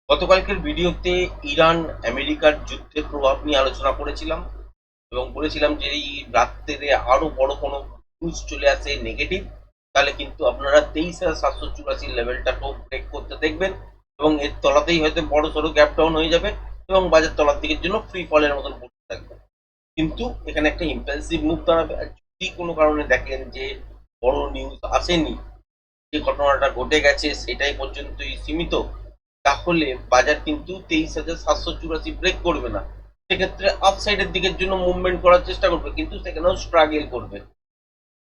গতকালকের ভিডিওতে ইরান আমেরিকার যুদ্ধের প্রভাব নিয়ে আলোচনা করেছিলাম এবং বলেছিলাম যে এই রাত্রে আরো বড় কোনো নিউজ চলে আসে নেগেটিভ, তাহলে কিন্তু আপনারা 23,784 লেভেলটাকেও ব্রেক করতে দেখবেন এবং এর তলাতেই হয়তো বড় সড়ো গ্যাপ ডাউন হয়ে যাবে এবং বাজার তলার দিকের জন্য ফ্রি ফলের মতন পড়তে থাকবে। কিন্তু এখানে একটা ইম্পালসিভ মুভ দাঁড়াবে। আর যদি কোনো কারণে দেখেন যে বড় নিউজ আসেনি, যে ঘটনাটা ঘটে গেছে সেটাই পর্যন্তই সীমিত, তাহলে বাজার কিন্তু 23,784 ব্রেক করবে না। সেক্ষেত্রে আপসাইডের দিকের জন্য মুভমেন্ট করার চেষ্টা করবে, কিন্তু সেখানেও স্ট্রাগল করবে।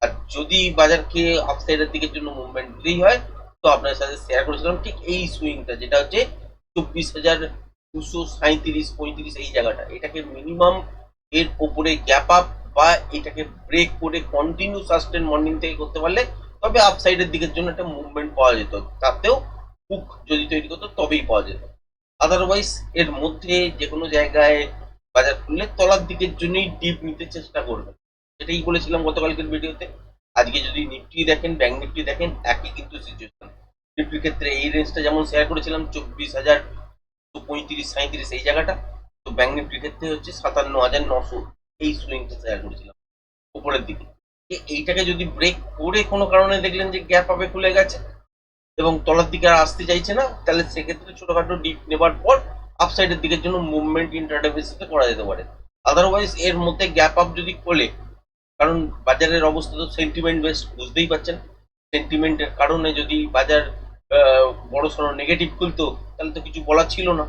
আর যদি বাজারকে আপসাইডের দিকের জন্য মুভমেন্ট দিতেই হয়, তো আপনার সাথে শেয়ার করেছিলাম ঠিক এই সুইংটা, যেটা হচ্ছে 24,237-35 এই জায়গাটা, এটাকে মিনিমাম এর উপরে গ্যাপ আপ বা এটাকে ব্রেক করে কন্টিনিউ সাস্টেন মর্নিং থেকে করতে পারলে তবে আপসাইডের দিকের জন্য একটা মুভমেন্ট পাওয়া যেত। তাতেও হুক যদি তৈরি করতো তবেই পাওয়া যেত। আদারওয়াইজ এর মধ্যে যে কোনো জায়গায় বাজার খুললে তলার দিকের জন্যই ডিপ নিতে চেষ্টা করবে। এটাই বলেছিলাম গতকালকের ভিডিওতে। আজকে যদি নিফটি দেখেন, ব্যাংক নিফটি দেখেন, একই কিন্তু সিচুয়েশন। নিফটির ক্ষেত্রে এই রেঞ্জটা যেমন শেয়ার করেছিলাম 24,35-37 এই জায়গাটা, তো ব্যাংক নিফটির ক্ষেত্রে হচ্ছে 57,900 এই সুইংটা শেয়ার করেছিলাম উপরের দিকে। এইটাকে যদি ব্রেক করে কোনো কারণে দেখলেন যে গ্যাপ আপে খুলে গেছে এবং তলার দিকে আর আসতে চাইছে না, তাহলে সেক্ষেত্রে ছোটখাটো ডিপ নেবার পর আপসাইডের দিকের জন্য মুভমেন্ট ইন্টারডে বেসিসে করা যেতে পারে। আদারওয়াইজ এর মধ্যে গ্যাপ আপ যদি খোলে, কারণ বাজারের অবস্থা তো সেন্টিমেন্ট বেসড, বুঝতেই পারছেন। সেন্টিমেন্টের কারণে যদি বাজার বড় সড়ো নেগেটিভ খুলতো তাহলে তো কিছু বলার ছিল না।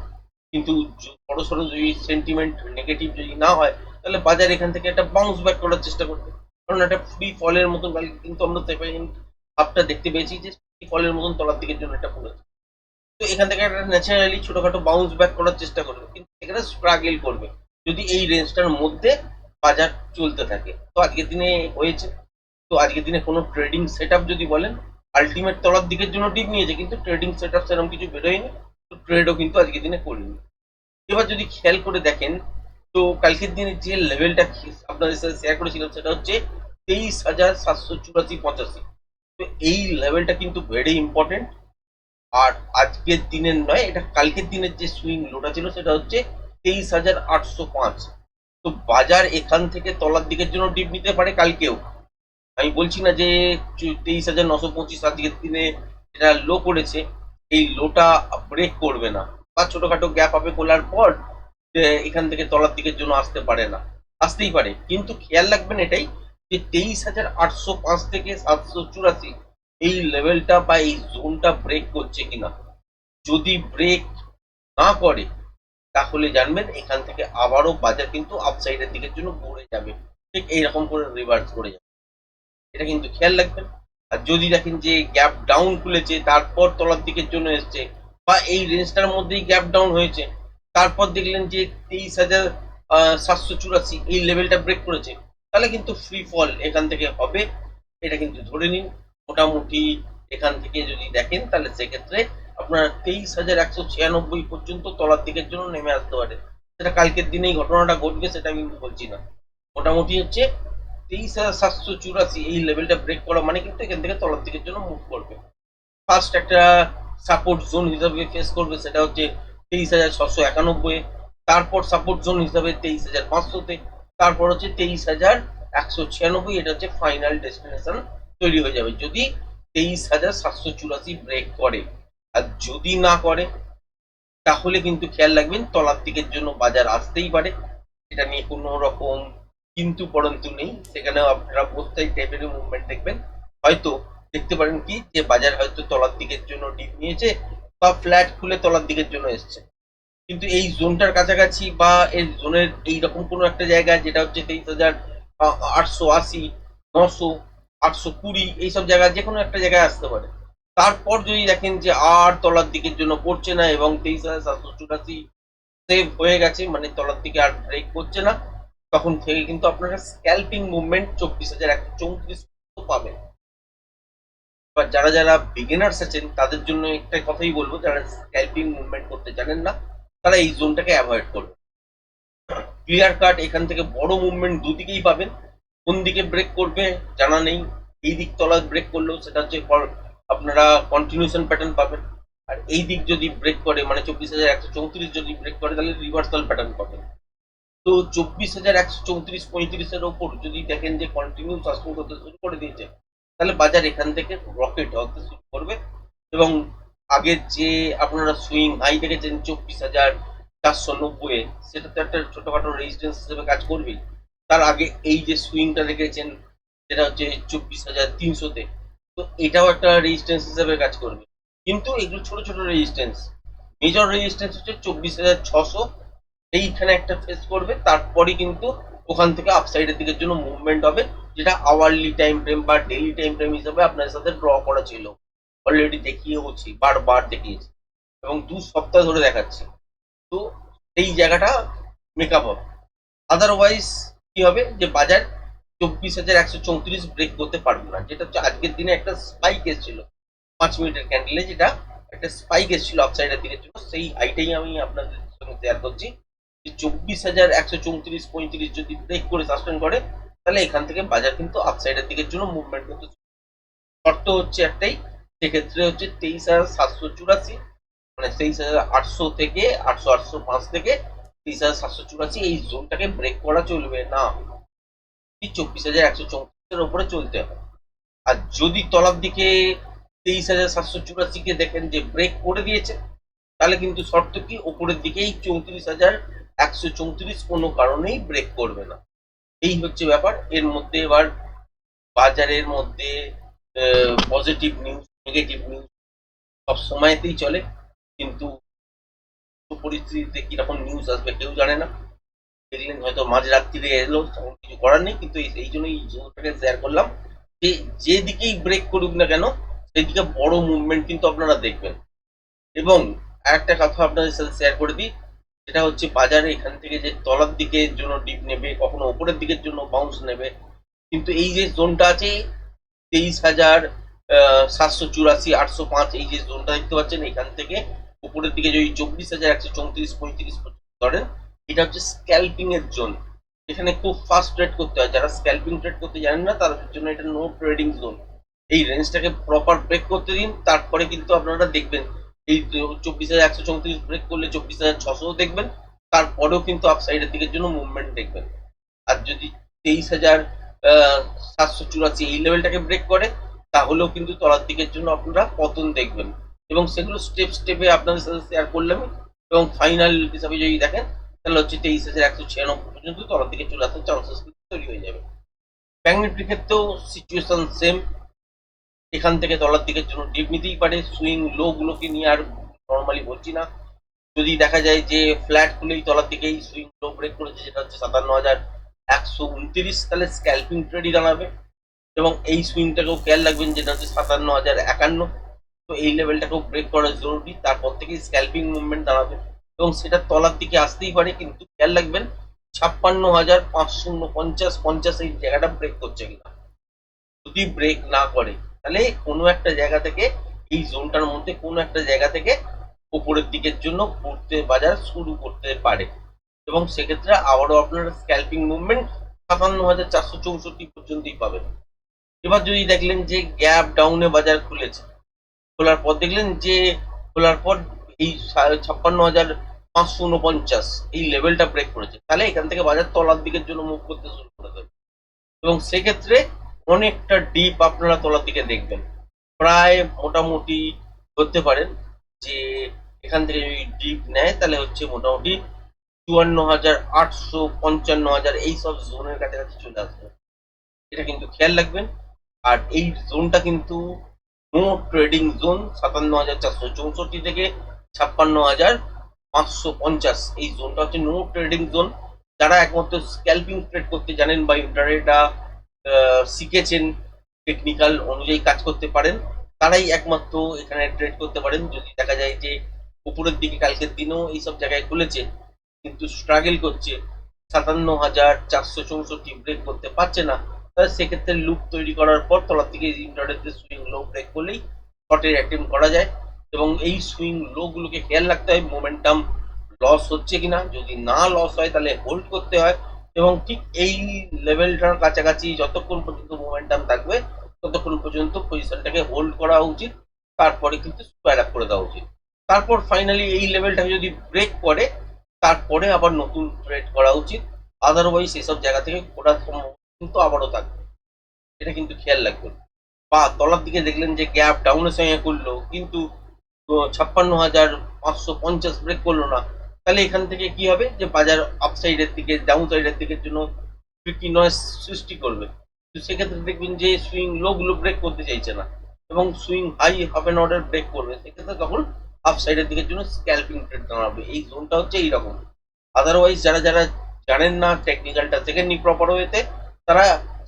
কিন্তু বড় সড়ো যদি সেন্টিমেন্ট নেগেটিভ যদি না হয়, তাহলে বাজার এখান থেকে একটা বাউন্স ব্যাক করার চেষ্টা করবে। কারণ একটা ফ্রি ফলের মতন কালকে কিন্তু আমরা সেকেন্ড হাফটা দেখতে পেয়েছি যে ফ্রি ফলের মতন তলার দিকের জন্য একটা পড়েছে। তো এখান থেকে একটা ন্যাচারালি ছোটখাটো বাউন্স ব্যাক করার চেষ্টা করবে, কিন্তু এখানে স্ট্রাগল করবে যদি এই রেঞ্জটার মধ্যে বাজার চলতে থাকে। তো আজকের দিনে হয়েছে। তো আজকের দিনে কোনো ট্রেডিং সেট যদি বলেন, আলটিমেট তলার দিকের জন্য টিপ নিয়েছে, কিন্তু ট্রেডিং সেট আপ সেরকম কিছু বেরোয়নি। তো ট্রেডও কিন্তু আজকের দিনে করিনি। এবার যদি খেয়াল করে দেখেন, তো কালকের দিনে যে লেভেলটা আপনাদের সাথে শেয়ার করেছিলাম সেটা হচ্ছে 23,784-85। তো এই লেভেলটা কিন্তু ভেরি ইম্পর্টেন্ট। আর আজকের দিনের নয়, এটা কালকের দিনের যে সুইং লোটা ছিল সেটা হচ্ছে 23,805। তো বাজার এখান থেকে তলার দিকের জন্য ডিপ নিতে পারে কালকেও। আমি বলছি না যে 23,925 আজকের দিনে যেটা লো করেছে এই লোটা ব্রেক করবে না, বা ছোটখাটো গ্যাপ আপে খোলার পর এখান থেকে তলার দিকের জন্য আসতে পারে না, আসতেই পারে। কিন্তু খেয়াল রাখবেন এটাই, যে 23,805 থেকে 784 এই লেভেলটা বা এই জোনটা ব্রেক করছে কিনা। যদি ব্রেক না করে, তাহলে জানবেন এখান থেকে আবারও বাজার কিন্তু আপসাইডের দিকের জন্য ঘুরে যাবে, ঠিক এইরকম করে রিভার্স করে যাবে। এটা কিন্তু খেয়াল রাখবেন। আর যদি দেখেন যে গ্যাপ ডাউন খুলেছে তারপর তলার দিকের জন্য এসছে, বা এই রেঞ্জটার মধ্যেই গ্যাপ ডাউন হয়েছে, তারপর দেখলেন যে 23,784 এই লেভেলটা ব্রেক করেছে, তাহলে কিন্তু ফ্রি ফল এখান থেকে হবে। এটা কিন্তু ধরে নিন। মোটামুটি এখান থেকে যদি দেখেন তাহলে সেক্ষেত্রে আপনার 23,196 পর্যন্ত তলার দিকের জন্য নেমে আসতে পারে। সেটা কালকের দিনেই ঘটনাটা ঘটবে সেটা আমি বলছি না। মোটামুটি হচ্ছে 23,784 এই লেভেলটা ব্রেক করা মানে কিন্তু এখান থেকে তলার দিকের জন্য মুভ করবে। ফার্স্ট একটা সাপোর্ট জোন হিসাবে ফেস করবে, সেটা হচ্ছে 23,691। তারপর সাপোর্ট জোন হিসাবে 23,500-তে, তারপর হচ্ছে 23,196। এটা হচ্ছে ফাইনাল ডেস্টিনেশন তৈরি হয়ে যাবে যদি 23,784 ব্রেক করে। আর যদি না করে, তাহলে কিন্তু খেয়াল রাখবেন তলার দিকের জন্য বাজার আসতেই পারে। এটা নিয়ে কোনো রকম কিন্তু পরন্তু নেই। সেখানেও আপনারা প্রত্যেক টাইপের মুভমেন্ট দেখবেন। হয়তো দেখতে পারেন কি যে বাজার হয়তো তলার দিকের জন্য ডিপ নিয়েছে বা ফ্ল্যাট খুলে তলার দিকের জন্য এসছে, কিন্তু এই জোনটার কাছাকাছি বা এই জোনের এইরকম কোনো একটা জায়গায় যেটা হচ্ছে 23,880, 900, 820 এইসব জায়গায় যে কোনো একটা জায়গায় আসতে পারে। তারপর যদি দেখেন যে আর তলার দিকের জন্য পড়ছে না এবং 23,784 সেভ হয়ে গেছে, মানে তলার দিকে আর ব্রেক করছে না, তখন থেকে কিন্তু আপনারা স্ক্যাল্পিং মুভমেন্ট 24,134 পাবেন। এবার যারা যারা বিগিনার্স আছেন তাদের জন্য একটা কথাই বলবো, যারা স্ক্যাল্পিং মুভমেন্ট করতে জানেন না তারা এই জোনটাকে অ্যাভয়েড করবে। ক্লিয়ার কাট এখান থেকে বড় মুভমেন্ট দুদিকেই পাবেন। কোন দিকে ব্রেক করবে জানা নেই। এই দিক তলা ব্রেক করলেও সেটা হচ্ছে আপনারা কন্টিনিউশন প্যাটার্ন পাবেন। আর এই দিক যদি ব্রেক করে মানে 24,134 যদি ব্রেক করে তাহলে রিভার্সাল প্যাটার্ন পাবে। তো 24,134-35 এর ওপর যদি দেখেন যে কন্টিনিউ সাস্টেন করতে শুরু করে দিয়েছে, তাহলে বাজার এখান থেকে রকেট হতে শুরু করবে। এবং আগের যে আপনারা সুইং হাই দেখেছেন 24,490, সেটা তো একটা ছোটখাটো রেজিস্ট্যান্স হিসেবে কাজ করবেই। তার আগে এই যে সুইংটা দেখেছেন যেটা হচ্ছে 24,300-তে, তো এটাও একটা রেজিস্ট্যান্স হিসেবে কাজ করবে। কিন্তু এগুলো ছোট ছোট রেজিস্ট্যান্স। মেজর রেজিস্ট্যান্স হচ্ছে 24,600, এইখানে একটা ফেস করবে, তারপরে কিন্তু ওখান থেকে আপসাইডের দিকের জন্য মুভমেন্ট হবে, যেটা আওয়ারলি টাইম ফ্রেম বা ডেইলি টাইম ফ্রেম হিসেবে আপনার সাথে ড্র করা ছিল। অলরেডি দেখিয়েওছি, বারবার দেখিয়েছি এবং 2 সপ্তাহ ধরে দেখাচ্ছি। তো এই জায়গাটা মেকআপ হবে। আদারওয়াইজ কি হবে যে বাজার 24,134 ব্রেক করতে পারবে না, যেটা হচ্ছে আজকের দিনে একটা স্পাইক এসেছিল 5 মিনিটের ক্যান্ডেলে, যেটা একটা স্পাইক এসেছিল আপসাইডের দিকের জন্য। সেই হাইটাই আমি আপনাদের সঙ্গে শেয়ার করছি যে 24,134-35 যদি ব্রেক করে সাসপেন্ড করে, তাহলে এখান থেকে বাজার কিন্তু আপসাইডের দিকের জন্য মুভমেন্ট করতে শর্ত হচ্ছে একটাই, সেক্ষেত্রে হচ্ছে 23,784, মানে 23,800 থেকে 800-805 থেকে 23,784 এই জোনটাকে ব্রেক করা চলবে না। 24,134 ওপরে চলতে হবে। আর যদি তলার দিকে 23,784 কে দেখেন যে ব্রেক করে দিয়েছে, তাহলে কিন্তু শর্ত কি ওপরের দিকেই 34,134 কোনো কারণেই ব্রেক করবে না। এই হচ্ছে ব্যাপার। এর মধ্যে এবার বাজারের মধ্যে পজিটিভ নিউজ, নেগেটিভ নিউজ সব সময়তেই চলে, কিন্তু পরিস্থিতিতে কিরকম নিউজ আসবে কেউ জানে না। দেখলেন হয়তো মাঝরাত্রিরে এলো, তখন কিছু করার নেই, কিন্তু এই জন্যই জিনিসটাকে শেয়ার করলাম যে যেদিকেই ব্রেক করুক না কেন সেদিকে বড় মুভমেন্ট কিন্তু আপনারা দেখবেন। এবং আরেকটা কথা আপনাদের সাথে শেয়ার করে দিই, সেটা হচ্ছে বাজারে এখান থেকে যে তলার দিকের জন্য ডিপ নেবে, কখনো উপরের দিকের জন্য বাউন্স নেবে, কিন্তু এই যে জোনটা আছে 23,784-805, এই যে জোনটা দেখতে পাচ্ছেন, এখান থেকে উপরের দিকে যদি 24,134-35 ধরেন, এটা হচ্ছে স্ক্যাল্পিং এর জোন। এখানে খুব ফাস্ট ট্রেড করতে হয়, যারা স্ক্যাল্পিং ট্রেড করতে জানেন না তাদের জন্য এটা নো ট্রেডিং জোন। এই রেঞ্জটাকে প্রপার ব্রেক করতে দিন, তারপরে কিন্তু আপনারা দেখবেন এই 24,134 ব্রেক করলে 24,600 দেখবেন, তারপরেও কিন্তু আপসাইডের দিকের জন্য মুভমেন্ট দেখবেন। আর যদি 23,784 এই লেভেলটাকে ব্রেক করে, তাহলেও কিন্তু তলার দিকের জন্য আপনারা পতন দেখবেন। এবং সেগুলো স্টেপ স্টেপে আপনাদের সাথে শেয়ার করলাম। এবং ফাইনাল হিসাবে যদি দেখেন, তাহলে হচ্ছে 23,196 পর্যন্ত তলার দিকে চলে আসার চান্সেস তৈরি হয়ে যাবে। ব্যাংক নিফটির ক্ষেত্রেও সিচুয়েশন সেম, এখান থেকে তলার দিকের জন্য ডিপ নিতেই পারে। সুইং লো গুলোকে নিয়ে আর নর্মালি বলছি না। যদি দেখা যায় যে ফ্ল্যাট খুলেই তলার দিকেই সুইং লো ব্রেক করেছে, যেটা হচ্ছে 57,129, তাহলে স্ক্যাল্পিং ট্রেডই দাঁড়াবে। এবং এই সুইংটাকেও খেয়াল রাখবেন, যেটা হচ্ছে 57,051, তো এই লেভেলটাকেও ব্রেক করা জরুরি, তারপর থেকে স্ক্যাল্পিং মুভমেন্ট দাঁড়াবে এবং সেটা তলার দিকে আসতেই পারে, কিন্তু খেয়াল রাখবেন 56,550 এই জায়গাটা ব্রেক করছে কিনা। যদি ব্রেক না করে, তাহলে কোনো একটা জায়গা থেকে এই জোনটার মধ্যে কোনো একটা জায়গা থেকে উপরের দিকের জন্য ঘুরতে বাজার শুরু করতে পারে, এবং সেক্ষেত্রে আবারও আপনার স্ক্যাল্পিং মুভমেন্ট 57,464 পর্যন্তই পাবেন। এবার যদি দেখলেন যে গ্যাপ ডাউনে বাজার খুলেছে, খোলার পর দেখলেন যে খোলার পর এই 56,549 এই লেভেলটা ব্রেক করেছে, তাহলে এখান থেকে বাজার তলার দিকের জন্য মুভ করতে শুরু করে দেবে, এবং সেক্ষেত্রে অনেকটা ডিপ আপনারা তলার দিকে দেখবেন। প্রায় মোটামুটি ধরতে পারেন যে এখান থেকে যদি ডিপ নেয়, তাহলে হচ্ছে মোটামুটি 54,800, 55,000 এইসব জোনের কাছাকাছি চলে আসবে, এটা কিন্তু খেয়াল রাখবেন। আর এই জোনটা কিন্তু নো ট্রেডিং জোন, 57,464 থেকে 56,550 এই জোনটা হচ্ছে নো ট্রেডিং জোন। যারা একমাত্র স্ক্যাল্পিং ট্রেড করতে জানেন বা ইন্টারনেটটা শিখেছেন, টেকনিক্যাল অনুযায়ী কাজ করতে পারেন, তারাই একমাত্র এখানে ট্রেড করতে পারেন। যদি দেখা যায় যে উপরের দিকে কালকের দিনও এইসব জায়গায় খুলেছে কিন্তু স্ট্রাগল করছে, 57,464 ব্রেক করতে পারছে না, তাহলে সেক্ষেত্রে লুপ তৈরি করার পর তলার থেকে ইন্টারনেটে সুইং লো ব্রেক করলেই শর্টের অ্যাটেম্প করা যায়। এবং এই সুইং লো গুলোকে খেয়াল রাখতে হয় মোমেন্টাম লস হচ্ছে কিনা, যদি না লস হয় তাহলে হোল্ড করতে হয়, এবং ঠিক এই লেভেলটার কাছাকাছি যতক্ষণ পর্যন্ত মোমেন্টাম থাকবে ততক্ষণ পর্যন্ত পজিশনটাকে হোল্ড করা উচিত, তারপরে কিন্তু স্কোয়ার আপ করে দেওয়া উচিত। তারপর ফাইনালি এই লেভেলটাকে যদি ব্রেক করে তারপরে আবার নতুন ট্রেড করা উচিত। আদারওয়াইজ এসব জায়গা থেকে ওঠার সম্ভাবনা কিন্তু আবারও থাকবে, এটা কিন্তু খেয়াল রাখবেন। বা তলার দিকে দেখলেন যে গ্যাপ ডাউনের সঙ্গে করলো কিন্তু 56,550 ব্রেক করলো না, তাহলে এখান থেকে কি হবে যে বাজার আপসাইডের দিকে ডাউন সাইডের দিকের জন্য ট্রিকি নয়েজ সৃষ্টি করবে। তো সেক্ষেত্রে দেখবেন যে সুইং লো গুলো ব্রেক করতে চাইছে না এবং swing high half an order break করবে, সেক্ষেত্রে তখন আপসাইডের দিকের জন্য স্ক্যালপিং ট্রেড দাঁড়াবে। এই জোনটা হচ্ছে এইরকম। আদারওয়াইজ যারা যারা জানেন না টেকনিক্যালটা সেকেন্ডলি প্রপার ওয়েতে, তারা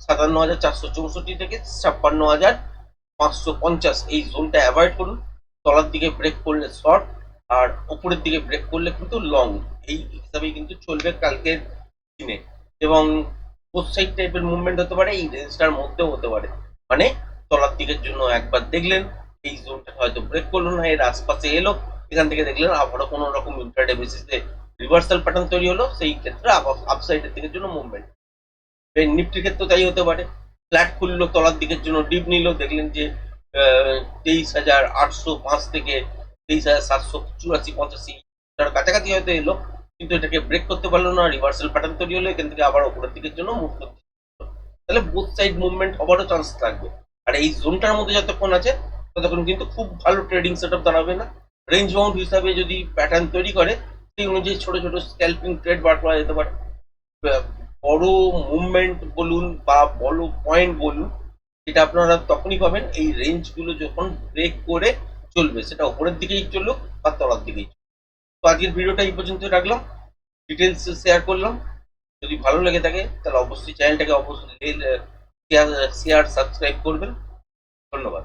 57,464 থেকে 56,550 এই জোনটা অ্যাভয়েড করুন। তলার দিকে ব্রেক করলে শর্ট, আর উপরের দিকে ব্রেক করলে কিন্তু লং। এই হিসাবেই কিন্তু চলবে কালকের দিনে। এবং বোথ সাইড টাইপের মুভমেন্ট হতে পারে, এই রেঞ্জটার মধ্যেও হতে পারে। মানে তলার দিকের জন্য একবার দেখলেন এই জোনটা হয়তো ব্রেক করলো না, এর আশপাশে এলো, এখান থেকে দেখলেন আবারও কোনো রকম ইন্টারডে বেসিসে রিভার্সাল প্যাটার্ন তৈরি হলো, সেই ক্ষেত্রে আপসাইডের দিকের জন্য মুভমেন্ট। নিফটির ক্ষেত্রে তাই হতে পারে, ফ্ল্যাট খুললো তলার দিকের জন্য ডিপ নিল, দেখলেন যে 23,805 থেকে 23,784-85 তার কাছাকাছি হয়তো এলো, কিন্তু এটাকে ব্রেক করতে পারলো না, রিভার্সাল প্যাটার্ন তৈরি হলো, এখান থেকে আবার উপরের দিকের জন্য মুভ করতে হলো। তাহলে বোথ সাইড মুভমেন্ট হবারও চান্স থাকবে। আর এই জোনটার মধ্যে যতক্ষণ আছে ততক্ষণ কিন্তু খুব ভালো ট্রেডিং সেটআপ দাঁড়াবে না। রেঞ্জ বাউন্ড হিসাবে যদি প্যাটার্ন তৈরি করে সেই অনুযায়ী ছোট ছোট স্ক্যালপিং ট্রেড বার করা যেতে পারে। বড় মুভমেন্ট বলুন বা বড় পয়েন্ট বলুন, এটা আপনারা তখনই পাবেন এই রেঞ্জ গুলো যখন ব্রেক করে চলবে, সেটা উপরের দিকেই চলুক বা তলার দিকেই। তো আজকের ভিডিওটা এই পর্যন্ত রাখলাম, ডিটেলস শেয়ার করলাম। যদি ভালো লেগে থাকে তাহলে অবশ্যই চ্যানেলটাকে অবশ্যই শেয়ার সাবস্ক্রাইব করবেন। ধন্যবাদ।